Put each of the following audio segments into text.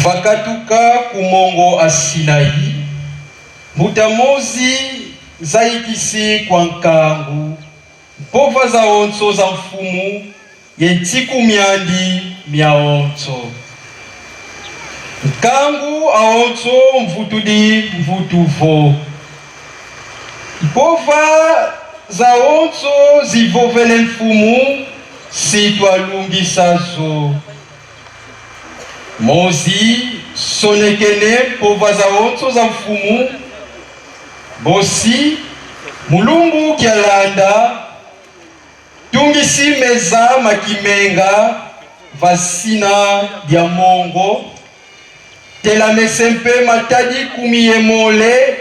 Vakatuka kumongo Asinai, mutamozi zaikisi kwa nkangu, mpova za onso za mfumu, yentiku miandi mia onso. Nkangu aonso mvutudi mvutuvo. Mpova za onso zivovele mfumu, sitwa lungi sazo. Mozi sonekene pova za onso za mfumu, bosi mulungu kialanda, tungisi meza makimenga, vasina dia mongo, tela mesempe matadi kumiye mole,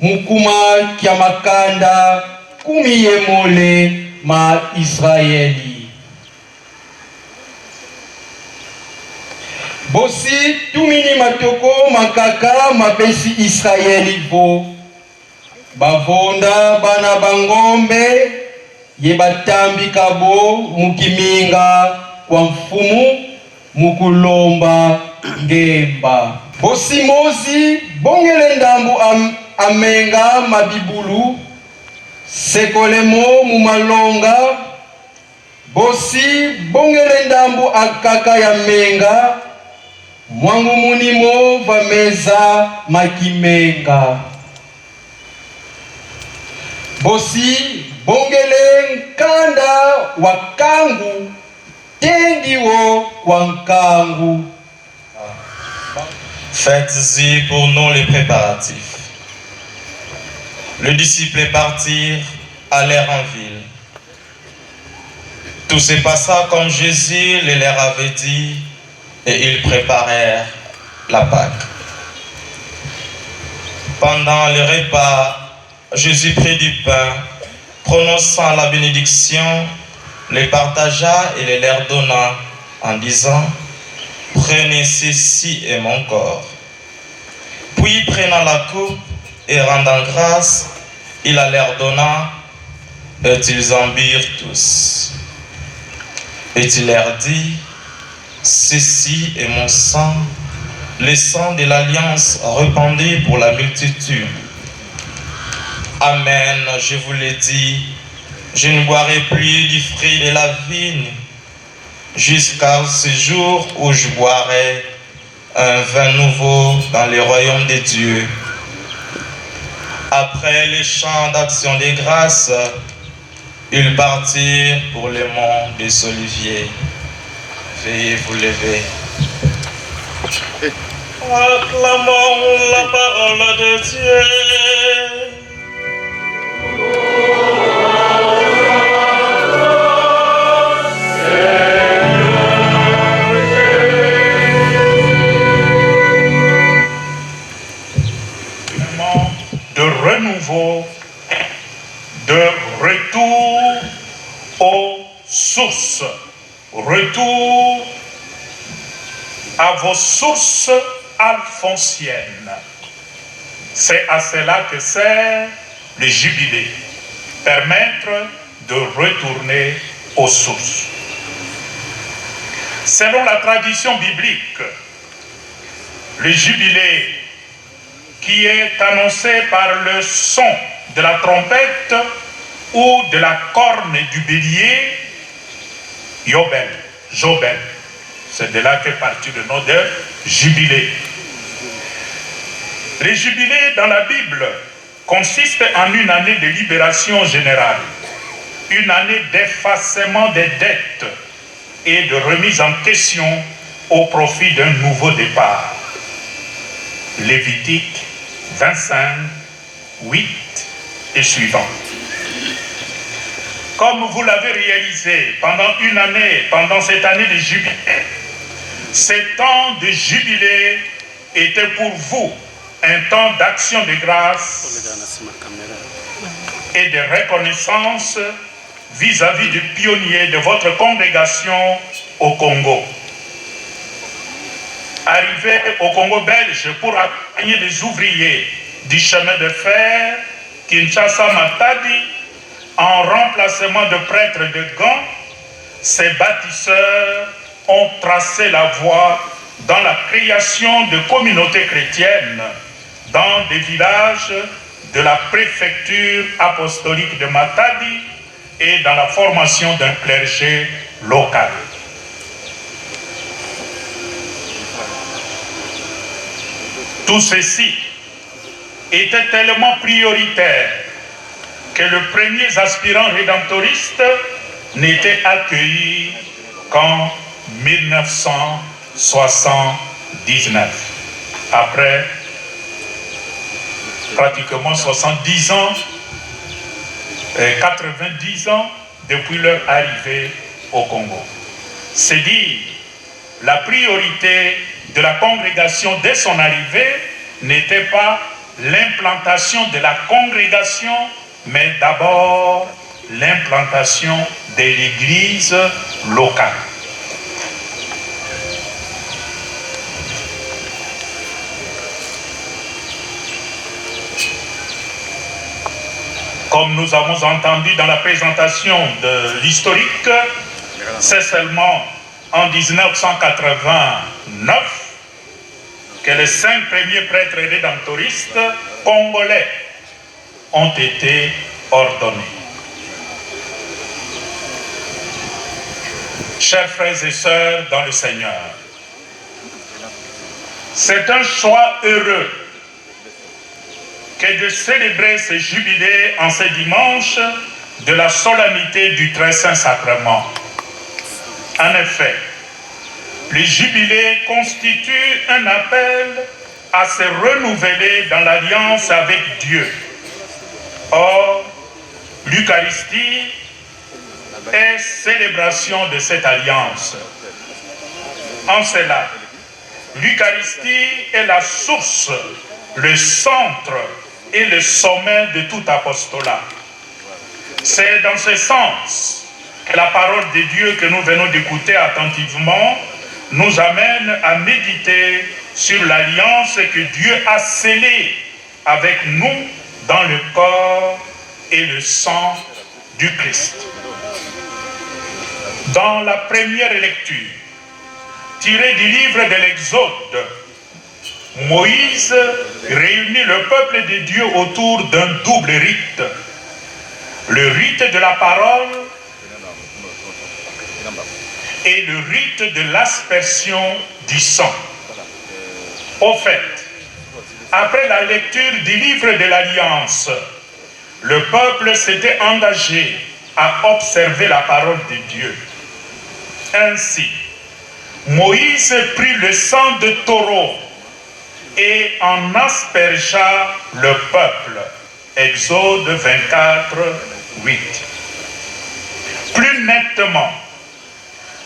mukuma kia makanda kumiye mole ma Israeli. Bosi tumini matoko makaka mapesi Israeli vo. Bavonda bana bangombe ye batambi kabo mukiminga kwa mfumu mukulomba ngemba. Bosi mozi bongele ndambu amenga mabibulu sekolemo mumalonga. Bosi bongele ndambu akaka ya menga mwangu munimo vameza makimenga. Bosi bongele nkanda wakangu tendiwo kwa nkangu. Faites-y pour nous les préparatifs. Le disciple est parti, allèrent en ville. Tout se passa comme Jésus le leur avait dit, et ils préparèrent la Pâque. Pendant le repas, Jésus prit du pain, prononçant la bénédiction, le partagea et le leur donna en disant: prenez ceci est mon corps. Puis prenant la coupe et rendant grâce, il la leur donna, et ils en burent tous. Et il leur dit: ceci est mon sang, le sang de l'alliance répandu pour la multitude. Amen, je vous le dis, je ne boirai plus du fruit de la vigne jusqu'à ce jour où je boirai un vin nouveau dans le royaume de Dieu. Après les chants d'action de grâce, ils partirent pour le mont des Oliviers. Veuillez vous lever. Acclamons la parole de Dieu. De renouveau, de retour aux sources, retour à vos sources alphonsiennes. C'est à cela que sert le jubilé, permettre de retourner aux sources. Selon la tradition biblique, le jubilé qui est annoncé par le son de la trompette ou de la corne du bélier, Yobel, Jobel. C'est de là qu'est parti le nom de jubilé. Les jubilés dans la Bible consistent en une année de libération générale, une année d'effacement des dettes et de remise en question au profit d'un nouveau départ. Lévitique 25, 8 et suivant. Comme vous l'avez réalisé pendant cette année de jubilé, ces temps de jubilé étaient pour vous un temps d'action de grâce et de reconnaissance vis-à-vis du pionnier de votre congrégation au Congo. Arrivé au Congo belge pour accompagner les ouvriers du chemin de fer Kinshasa-Matadi en remplacement de prêtres de Gand, ces bâtisseurs ont tracé la voie dans la création de communautés chrétiennes dans des villages de la préfecture apostolique de Matadi et dans la formation d'un clergé local. Tout ceci était tellement prioritaire que le premier aspirant rédemptoriste n'était accueilli qu'en 1979, après pratiquement 70 ans, 90 ans depuis leur arrivée au Congo. C'est dire la priorité de la congrégation dès son arrivée n'était pas l'implantation de la congrégation, mais d'abord l'implantation de l'église locale. Comme nous avons entendu dans la présentation de l'historique, c'est seulement en 1989 que les 5 premiers prêtres rédemptoristes congolais ont été ordonnés. Chers frères et sœurs dans le Seigneur, c'est un choix heureux que de célébrer ce jubilé en ce dimanche de la solennité du Très Saint Sacrement. En effet, le jubilé constitue un appel à se renouveler dans l'alliance avec Dieu. Or, l'Eucharistie est célébration de cette alliance. En cela, l'Eucharistie est la source, le centre et le sommet de tout apostolat. C'est dans ce sens que la parole de Dieu que nous venons d'écouter attentivement nous amène à méditer sur l'alliance que Dieu a scellée avec nous dans le corps et le sang du Christ. Dans la première lecture, tirée du livre de l'Exode, Moïse réunit le peuple de Dieu autour d'un double rite. Le rite de la parole et le rite de l'aspersion du sang. Au fait, après la lecture du livre de l'Alliance, le peuple s'était engagé à observer la parole de Dieu. Ainsi, Moïse prit le sang de taureau et en aspergea le peuple. Exode 24, 8. Plus nettement,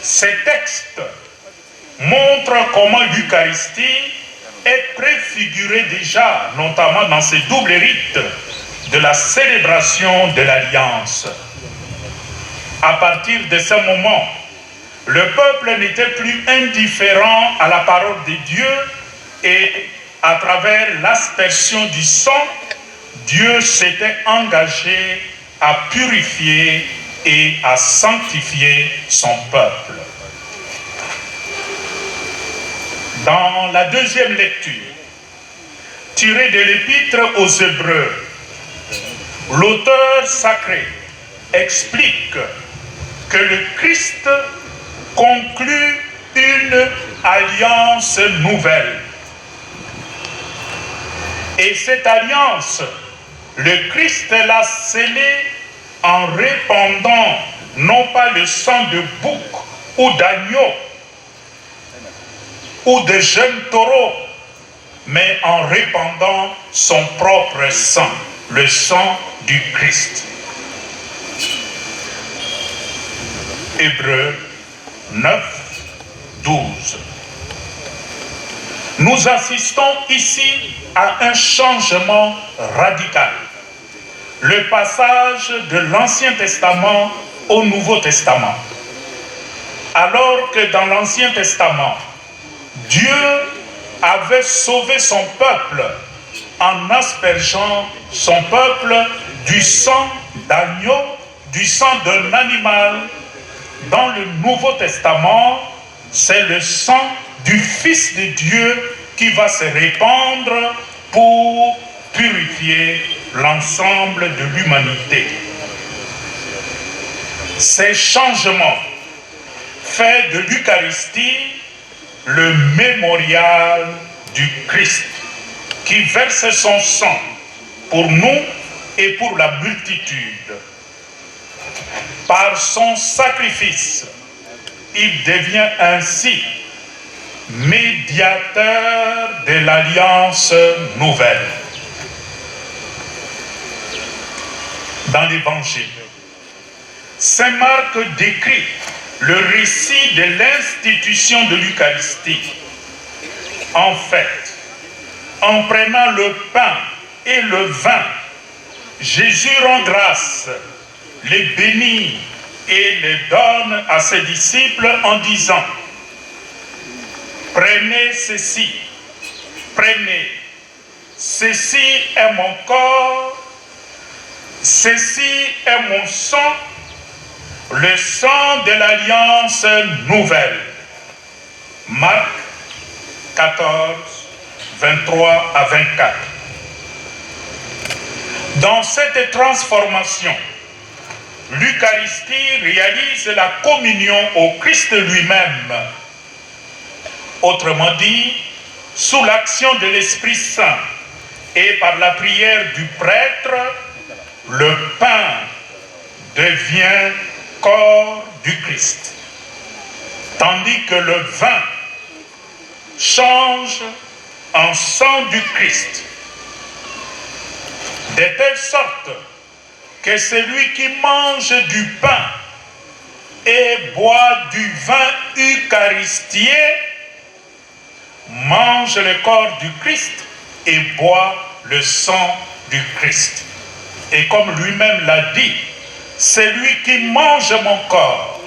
ces textes montrent comment l'Eucharistie est préfigurée déjà, notamment dans ce double rite de la célébration de l'Alliance. À partir de ce moment, le peuple n'était plus indifférent à la parole de Dieu et à travers l'aspersion du sang, Dieu s'était engagé à purifier et à sanctifier son peuple. Dans la deuxième lecture, tirée de l'épître aux Hébreux, l'auteur sacré explique que le Christ conclut une alliance nouvelle. Et cette alliance, le Christ l'a scellée en répandant non pas le sang de bouc ou d'agneau ou de jeunes taureaux, mais en répandant son propre sang, le sang du Christ. Hébreux 9, 12. Nous assistons ici à un changement radical. Le passage de l'Ancien Testament au Nouveau Testament. Alors que dans l'Ancien Testament, Dieu avait sauvé son peuple en aspergeant son peuple du sang d'agneau, du sang d'un animal. Dans le Nouveau Testament, c'est le sang du Fils de Dieu qui va se répandre pour purifier l'ensemble de l'humanité. Ces changements fait de l'Eucharistie le mémorial du Christ qui verse son sang pour nous et pour la multitude. Par son sacrifice, il devient ainsi médiateur de l'alliance nouvelle. Dans l'Évangile, Saint Marc décrit le récit de l'institution de l'Eucharistie. En fait, en prenant le pain et le vin, Jésus rend grâce, les bénit et les donne à ses disciples en disant: prenez ceci, ceci est mon corps, ceci est mon sang, le sang de l'alliance nouvelle. Marc 14, 23 à 24. Dans cette transformation, l'Eucharistie réalise la communion au Christ lui-même. Autrement dit, sous l'action de l'Esprit Saint et par la prière du prêtre, le pain devient corps du Christ, tandis que le vin change en sang du Christ, de telle sorte que celui qui mange du pain et boit du vin eucharistique mange le corps du Christ et boit le sang du Christ. Et comme lui-même l'a dit, celui qui mange mon corps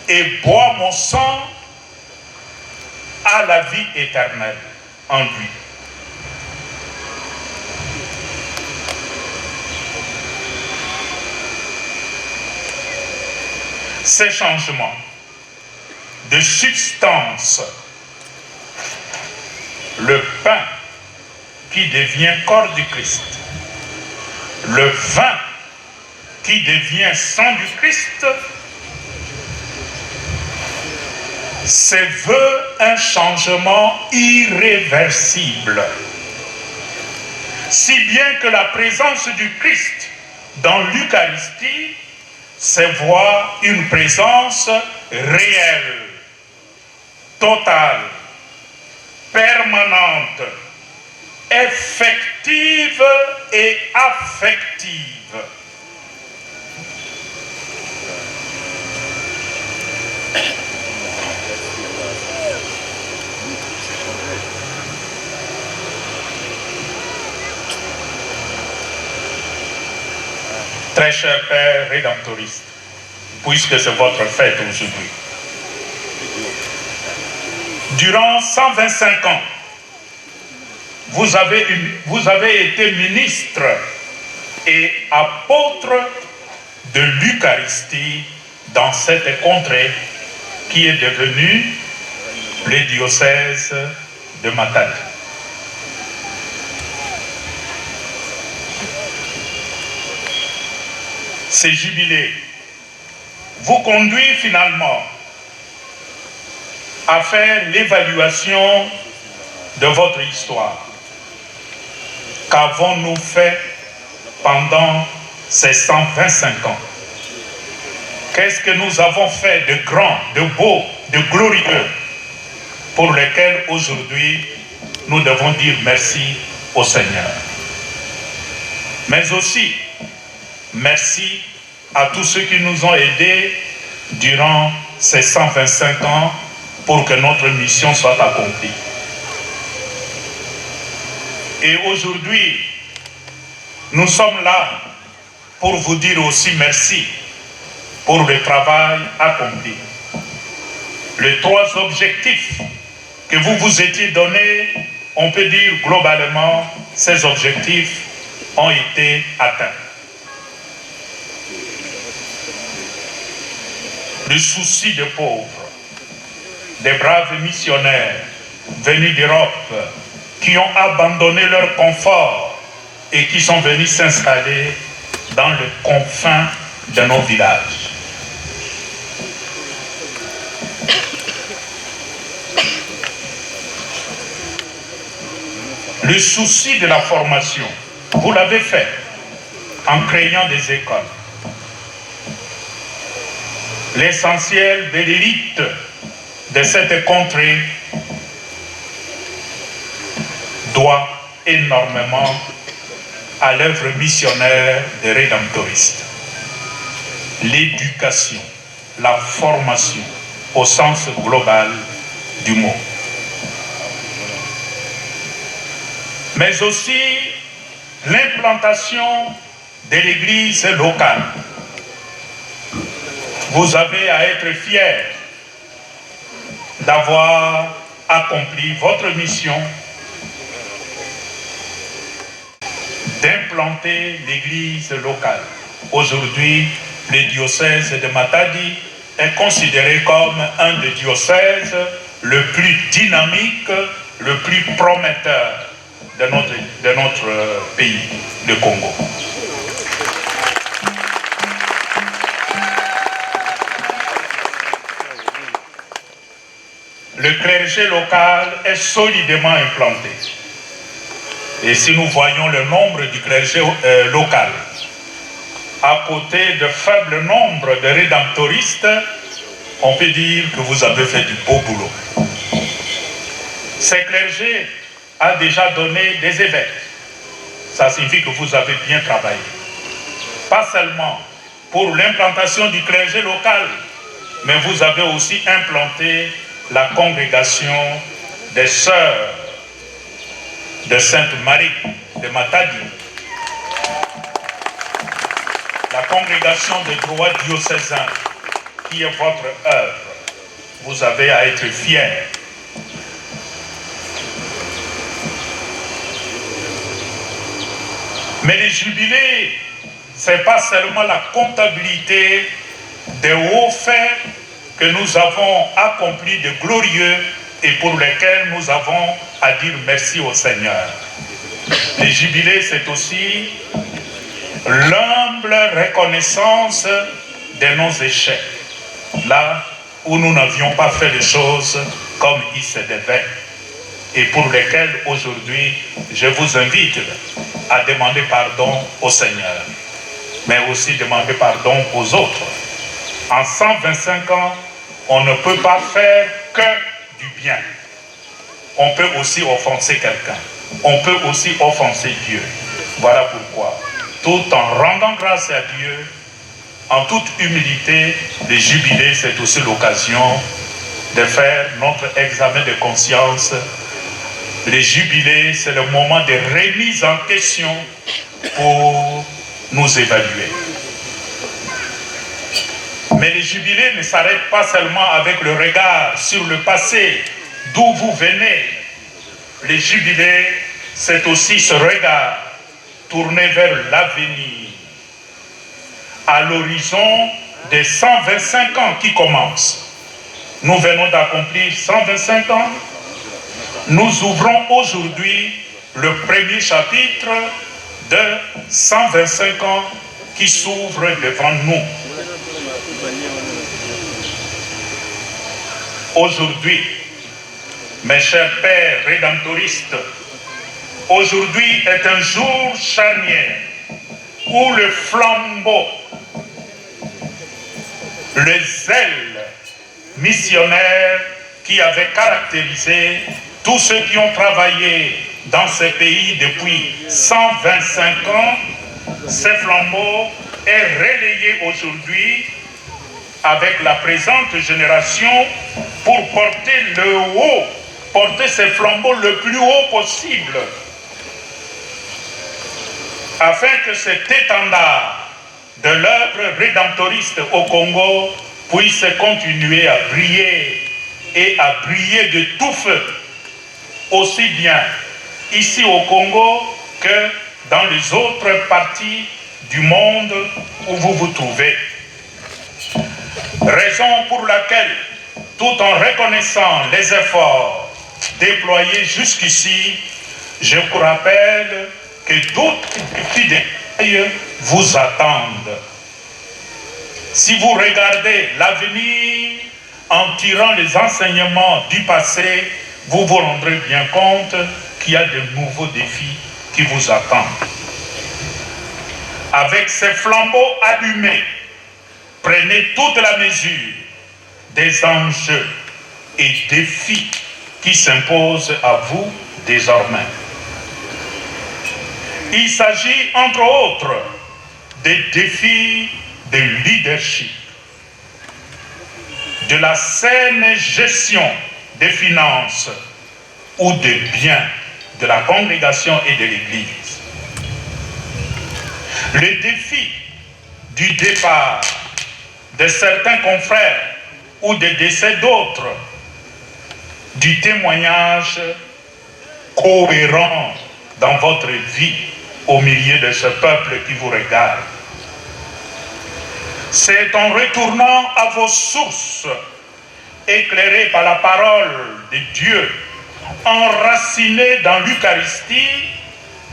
et boit mon sang a la vie éternelle en lui. Ces changements de substance, le pain qui devient corps du Christ, le vin qui devient sang du Christ, se veut un changement irréversible. Si bien que la présence du Christ dans l'Eucharistie se voit une présence réelle, totale, permanente, effective et affective. Très cher Père Rédemptoriste, puisque c'est votre fête aujourd'hui, durant 125 ans, vous avez été ministre et apôtre de l'Eucharistie dans cette contrée qui est devenue le diocèse de Matadi. ces jubilés vous conduit finalement à faire l'évaluation de votre histoire. Qu'avons-nous fait pendant ces 125 ans? Qu'est-ce que nous avons fait de grand, de beau, de glorieux, pour lesquels aujourd'hui nous devons dire merci au Seigneur? Mais aussi, merci à tous ceux qui nous ont aidés durant ces 125 ans pour que notre mission soit accomplie. Et aujourd'hui, nous sommes là pour vous dire aussi merci pour le travail accompli. Les 3 objectifs que vous vous étiez donnés, on peut dire globalement, ces objectifs ont été atteints. Le souci des pauvres, des braves missionnaires venus d'Europe qui ont abandonné leur confort et qui sont venus s'installer dans les confins de nos villages. Le souci de la formation, vous l'avez fait en créant des écoles. L'essentiel de l'élite de cette contrée doit énormément à l'œuvre missionnaire des rédemptoristes. L'éducation, la formation au sens global du mot. Mais aussi l'implantation de l'église locale. Vous avez à être fiers d'avoir accompli votre mission d'implanter l'église locale. Aujourd'hui, le diocèse de Matadi est considéré comme un des diocèses le plus dynamique, le plus prometteur de notre pays, le Congo. Le clergé local est solidement implanté. Et si nous voyons le nombre du clergé local, à côté de faible nombre de rédemptoristes, on peut dire que vous avez fait du beau boulot. Ce clergé a déjà donné des évêques. Ça signifie que vous avez bien travaillé. Pas seulement pour l'implantation du clergé local, mais vous avez aussi implanté la congrégation des sœurs de Sainte-Marie de Matadi, la congrégation des droits diocésains, qui est votre œuvre. Vous avez à être fiers. Mais les jubilés, ce n'est pas seulement la comptabilité des hauts faits que nous avons accomplis de glorieux et pour lesquels nous avons à dire merci au Seigneur. Les jubilés, c'est aussi l'humble reconnaissance de nos échecs, là où nous n'avions pas fait les choses comme il se devait, et pour lesquels aujourd'hui je vous invite à demander pardon au Seigneur, mais aussi demander pardon aux autres. En 125 ans, on ne peut pas faire que du bien. On peut aussi offenser quelqu'un. On peut aussi offenser Dieu. Voilà pourquoi, tout en rendant grâce à Dieu, en toute humilité, les jubilés, c'est aussi l'occasion de faire notre examen de conscience. Les jubilés, c'est le moment de remise en question pour nous évaluer. Mais les jubilés ne s'arrêtent pas seulement avec le regard sur le passé, d'où vous venez. Les jubilés, c'est aussi ce regard tourné vers l'avenir, à l'horizon des 125 ans qui commencent. Nous venons d'accomplir 125 ans. Nous ouvrons aujourd'hui le premier chapitre de 125 ans qui s'ouvre devant nous. Aujourd'hui, mes chers pères rédemptoristes, aujourd'hui est un jour charnière où le flambeau, le zèle missionnaire qui avait caractérisé tous ceux qui ont travaillé dans ces pays depuis 125 ans, ce flambeau est relayé aujourd'hui avec la présente génération pour porter ce flambeau le plus haut possible, afin que cet étendard de l'œuvre rédemptoriste au Congo puisse continuer à briller et à briller de tout feu, aussi bien ici au Congo que dans les autres parties du monde où vous vous trouvez. Raison pour laquelle, tout en reconnaissant les efforts déployés jusqu'ici, je vous rappelle que d'autres petits détails vous attendent. Si vous regardez l'avenir en tirant les enseignements du passé, vous vous rendrez bien compte qu'il y a de nouveaux défis qui vous attendent. Avec ces flambeaux allumés, prenez toute la mesure des enjeux et défis qui s'imposent à vous désormais. Il s'agit entre autres des défis de leadership, de la saine gestion des finances ou des biens de la congrégation et de l'Église. Le défi du départ de certains confrères ou des décès d'autres, du témoignage cohérent dans votre vie au milieu de ce peuple qui vous regarde. C'est en retournant à vos sources, éclairées par la parole de Dieu, enracinées dans l'Eucharistie,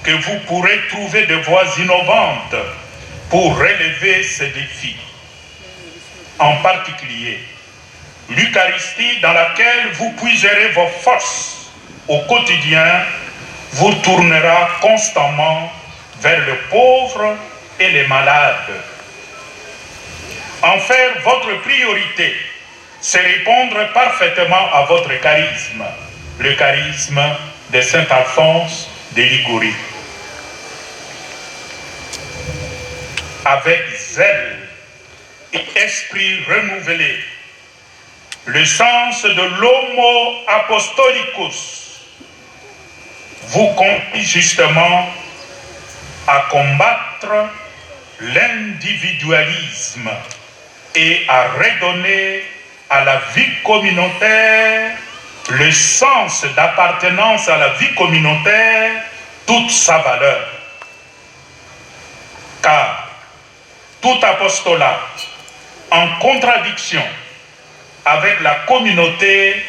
que vous pourrez trouver des voies innovantes pour relever ces défis. En particulier, l'Eucharistie dans laquelle vous puiserez vos forces au quotidien vous tournera constamment vers les pauvres et les malades. En faire votre priorité, c'est répondre parfaitement à votre charisme, le charisme de Saint Alphonse de Liguori. Avec zèle et esprit renouvelé, le sens de l'homo apostolicus vous conduit justement à combattre l'individualisme et à redonner à la vie communautaire le sens d'appartenance à la vie communautaire, toute sa valeur. Car tout apostolat en contradiction avec la communauté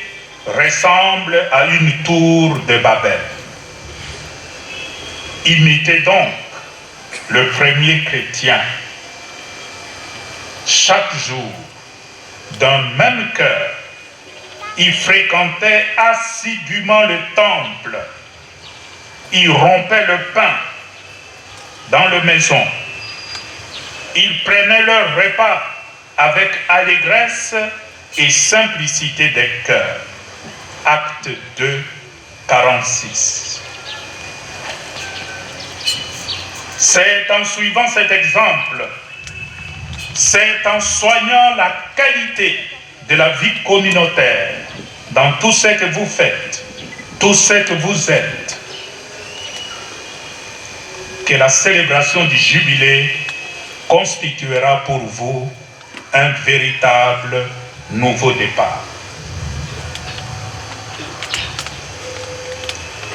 ressemble à une tour de Babel. Imitez donc le premier chrétien. Chaque jour, d'un même cœur, il fréquentait assidûment le temple. Il rompait le pain dans les maisons. Ils prenaient leur repas avec allégresse et simplicité des cœurs. Acte 2, 46. C'est en suivant cet exemple, c'est en soignant la qualité de la vie communautaire dans tout ce que vous faites, tout ce que vous êtes, que la célébration du jubilé constituera pour vous un véritable nouveau départ.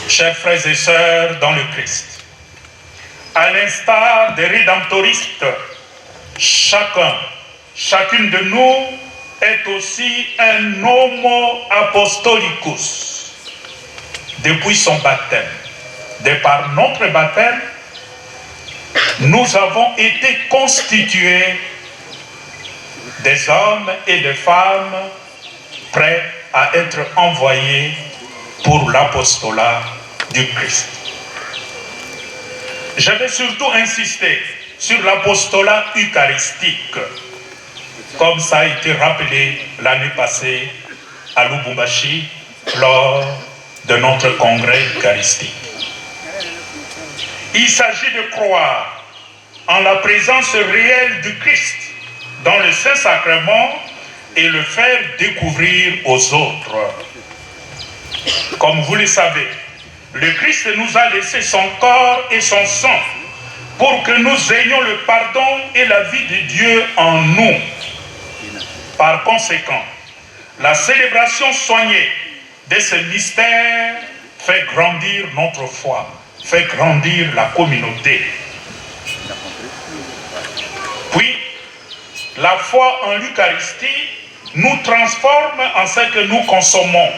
Chers frères et sœurs dans le Christ, à l'instar des rédemptoristes, chacune de nous est aussi un homo apostolicus depuis son baptême. De par notre baptême, nous avons été constitués des hommes et des femmes prêts à être envoyés pour l'apostolat du Christ. Je vais surtout insister sur l'apostolat eucharistique, comme ça a été rappelé l'année passée à Lubumbashi lors de notre congrès eucharistique. Il s'agit de croire en la présence réelle du Christ dans le Saint-Sacrement et le faire découvrir aux autres. Comme vous le savez, le Christ nous a laissé son corps et son sang pour que nous ayons le pardon et la vie de Dieu en nous. Par conséquent, la célébration soignée de ce mystère fait grandir notre foi, fait grandir la communauté. Puis, la foi en l'Eucharistie nous transforme en ce que nous consommons,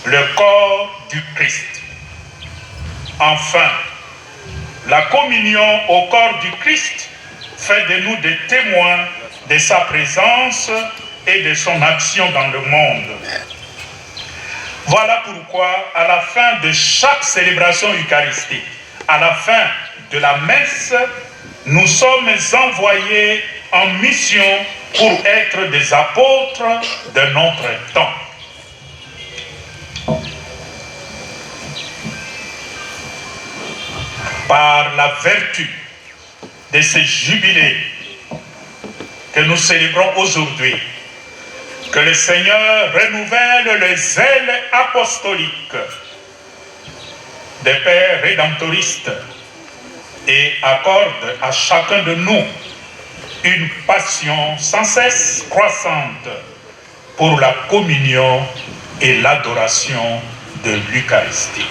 le corps du Christ. Enfin, la communion au corps du Christ fait de nous des témoins de sa présence et de son action dans le monde. Voilà pourquoi, à la fin de chaque célébration eucharistique, à la fin de la messe, nous sommes envoyés en mission pour être des apôtres de notre temps. Par la vertu de ce jubilé que nous célébrons aujourd'hui, que le Seigneur renouvelle le zèle apostolique des pères rédemptoristes et accorde à chacun de nous une passion sans cesse croissante pour la communion et l'adoration de l'Eucharistie.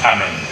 Amen.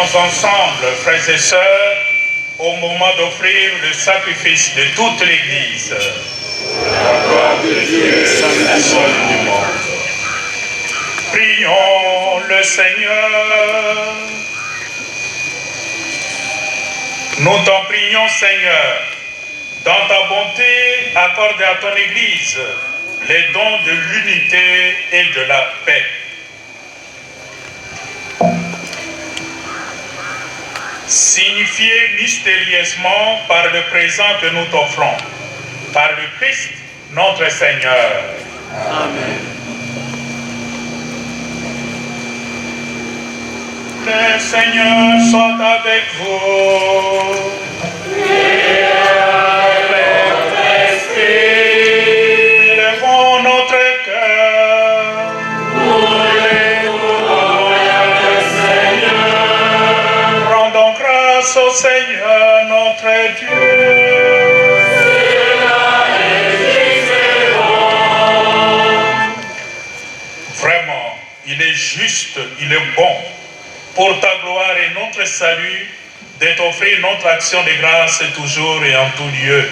Prions ensemble, frères et sœurs, au moment d'offrir le sacrifice de toute l'Église. La gloire de Dieu, la seule du monde. Prions le Seigneur. Nous t'en prions, Seigneur, dans ta bonté, accorde à ton Église les dons de l'unité et de la paix. Signifié mystérieusement par le présent que nous t'offrons, par le Christ, notre Seigneur. Amen. Le Seigneur soit avec vous. Et avec votre esprit. Élevons notre cœur. Nous l'écoutons le Seigneur. Rendons grâce au Seigneur notre Dieu. Cela est juste et bon. Vraiment, il est juste, il est bon, pour ta gloire et notre salut, de t'offrir notre action de grâce toujours et en tout lieu.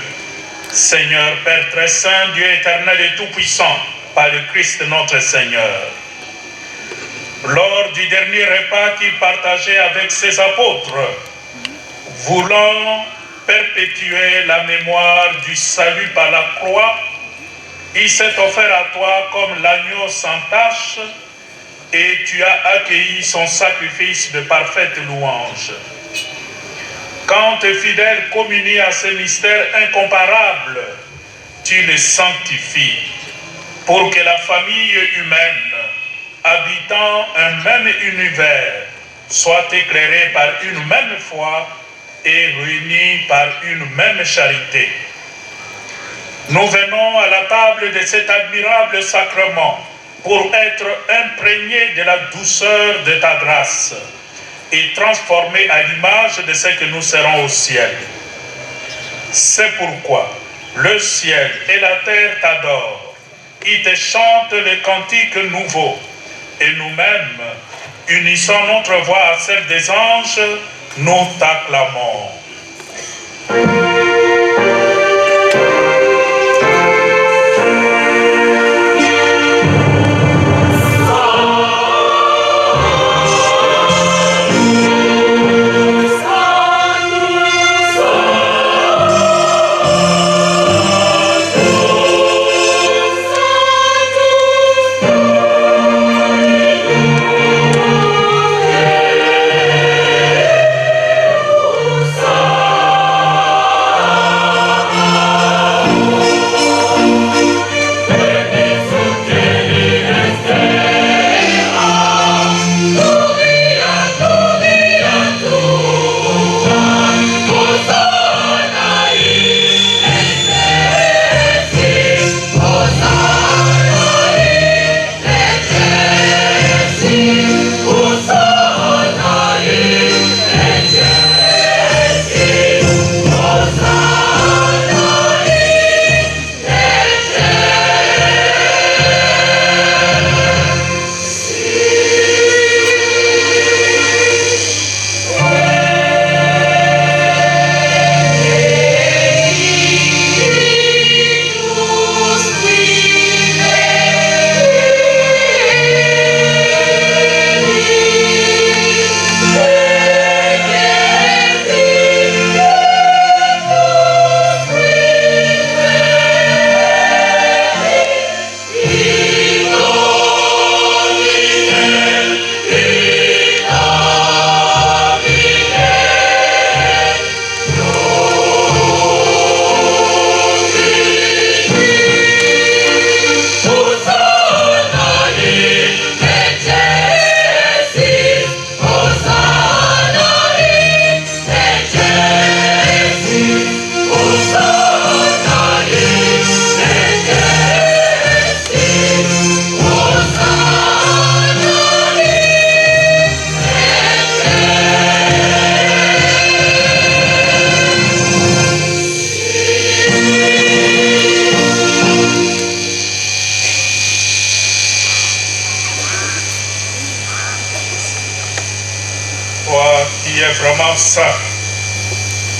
Seigneur, Père très saint, Dieu éternel et tout-puissant, par le Christ notre Seigneur. Lors du dernier repas qu'il partageait avec ses apôtres, voulant perpétuer la mémoire du salut par la croix, il s'est offert à toi comme l'agneau sans tache, et tu as accueilli son sacrifice de parfaite louange. Quand tes fidèles communient à ce mystère incomparable, tu les sanctifies pour que la famille humaine, habitant un même univers, soit éclairée par une même foi et réunie par une même charité. Nous venons à la table de cet admirable sacrement pour être imprégnés de la douceur de ta grâce et transformés à l'image de ce que nous serons au ciel. C'est pourquoi le ciel et la terre t'adorent, ils te chantent les cantiques nouveaux, et nous-mêmes, unissant notre voix à celle des anges, nous t'acclamons.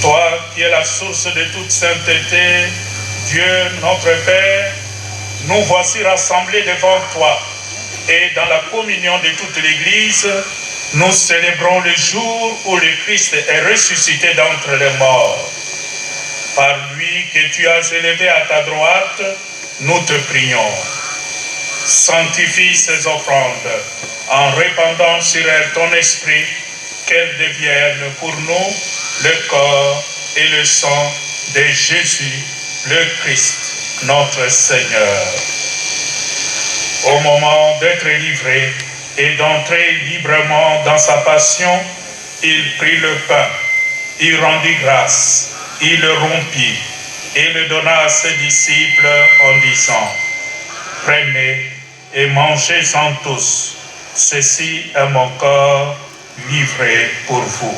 Toi qui es la source de toute sainteté, Dieu notre Père, nous voici rassemblés devant toi et dans la communion de toute l'Église, nous célébrons le jour où le Christ est ressuscité d'entre les morts. Par lui que tu as élevé à ta droite, nous te prions. Sanctifie ces offrandes en répandant sur elles ton esprit, qu'elles deviennent pour nous le corps et le sang de Jésus, le Christ, notre Seigneur. Au moment d'être livré et d'entrer librement dans sa passion, il prit le pain, il rendit grâce, il le rompit et le donna à ses disciples en disant: prenez et mangez-en tous, ceci est mon corps livré pour vous.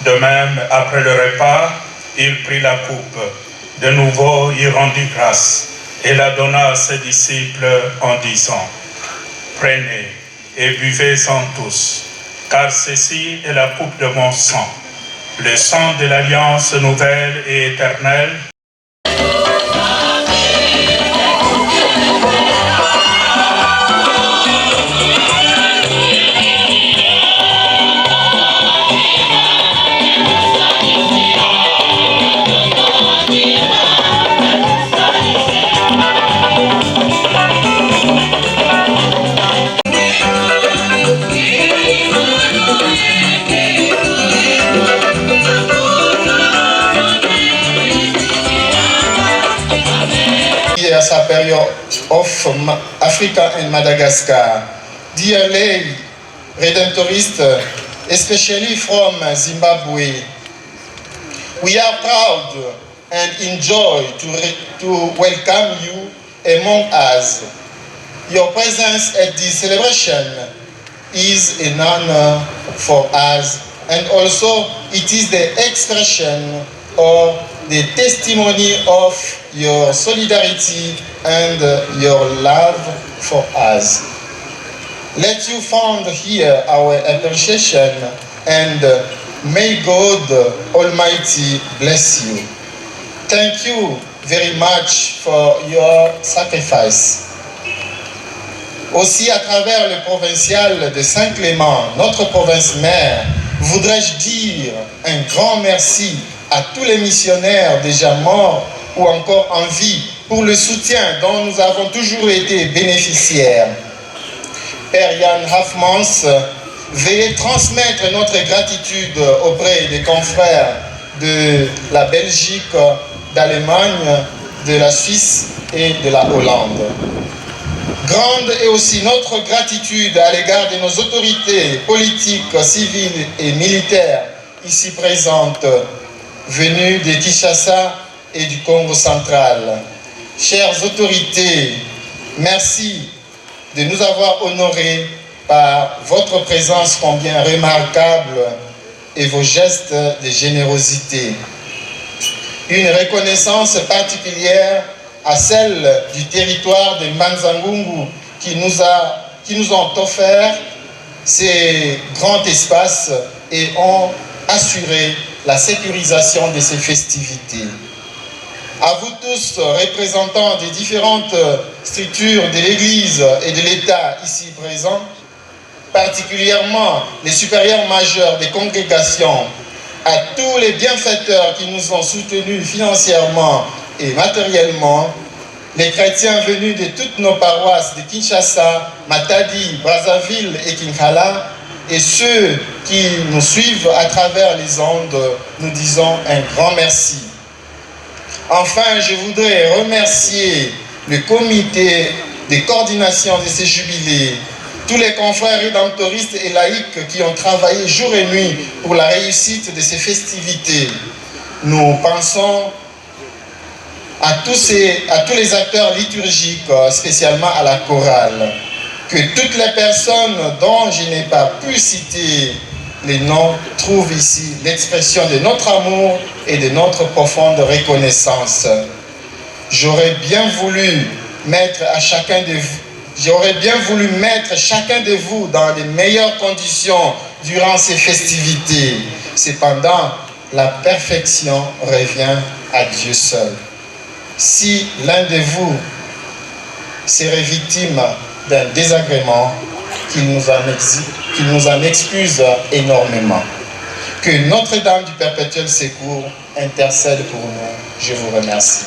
De même, après le repas, il prit la coupe. De nouveau, il rendit grâce et la donna à ses disciples en disant: prenez et buvez-en tous, car ceci est la coupe de mon sang, le sang de l'alliance nouvelle et éternelle. Sa period of Africa and Madagascar. Dear lay Redemptorists, especially from Zimbabwe, we are proud and enjoy to welcome you among us. Your presence at this celebration is an honor for us, and also it is the expression or the testimony of your solidarity and your love for us. Let you find here our appreciation, and may God Almighty bless you. Thank you very much for your sacrifice. Aussi, à travers le provincial de Saint-Clément, notre province mère, voudrais-je dire un grand merci à tous les missionnaires déjà morts ou encore en vie pour le soutien dont nous avons toujours été bénéficiaires. Père Jan Hafmans, veuillez transmettre notre gratitude auprès des confrères de la Belgique, d'Allemagne, de la Suisse et de la Hollande. Grande est aussi notre gratitude à l'égard de nos autorités politiques, civiles et militaires ici présentes, venues de Kinshasa et du Congo central. Chères autorités, merci de nous avoir honorés par votre présence combien remarquable et vos gestes de générosité. Une reconnaissance particulière à celle du territoire de Manzangungu qui nous ont offert ces grands espaces et ont assuré la sécurisation de ces festivités. À vous tous, représentants des différentes structures de l'Église et de l'État ici présents, particulièrement les supérieurs majeurs des congrégations, à tous les bienfaiteurs qui nous ont soutenus financièrement et matériellement, les chrétiens venus de toutes nos paroisses de Kinshasa, Matadi, Brazzaville et Kinkala, et ceux qui nous suivent à travers les ondes, nous disons un grand merci. Enfin, je voudrais remercier le comité de coordination de ces jubilés, tous les confrères rédemptoristes et laïcs qui ont travaillé jour et nuit pour la réussite de ces festivités. Nous pensons à tous les acteurs liturgiques, spécialement à la chorale, que toutes les personnes dont je n'ai pas pu citer les noms trouvent ici l'expression de notre amour et de notre profonde reconnaissance. J'aurais bien voulu mettre chacun de vous dans les meilleures conditions durant ces festivités. Cependant, la perfection revient à Dieu seul. Si l'un de vous serait victime d'un désagrément, qu'il nous en excuse énormément. Que Notre-Dame du Perpétuel Secours intercède pour nous. Je vous remercie.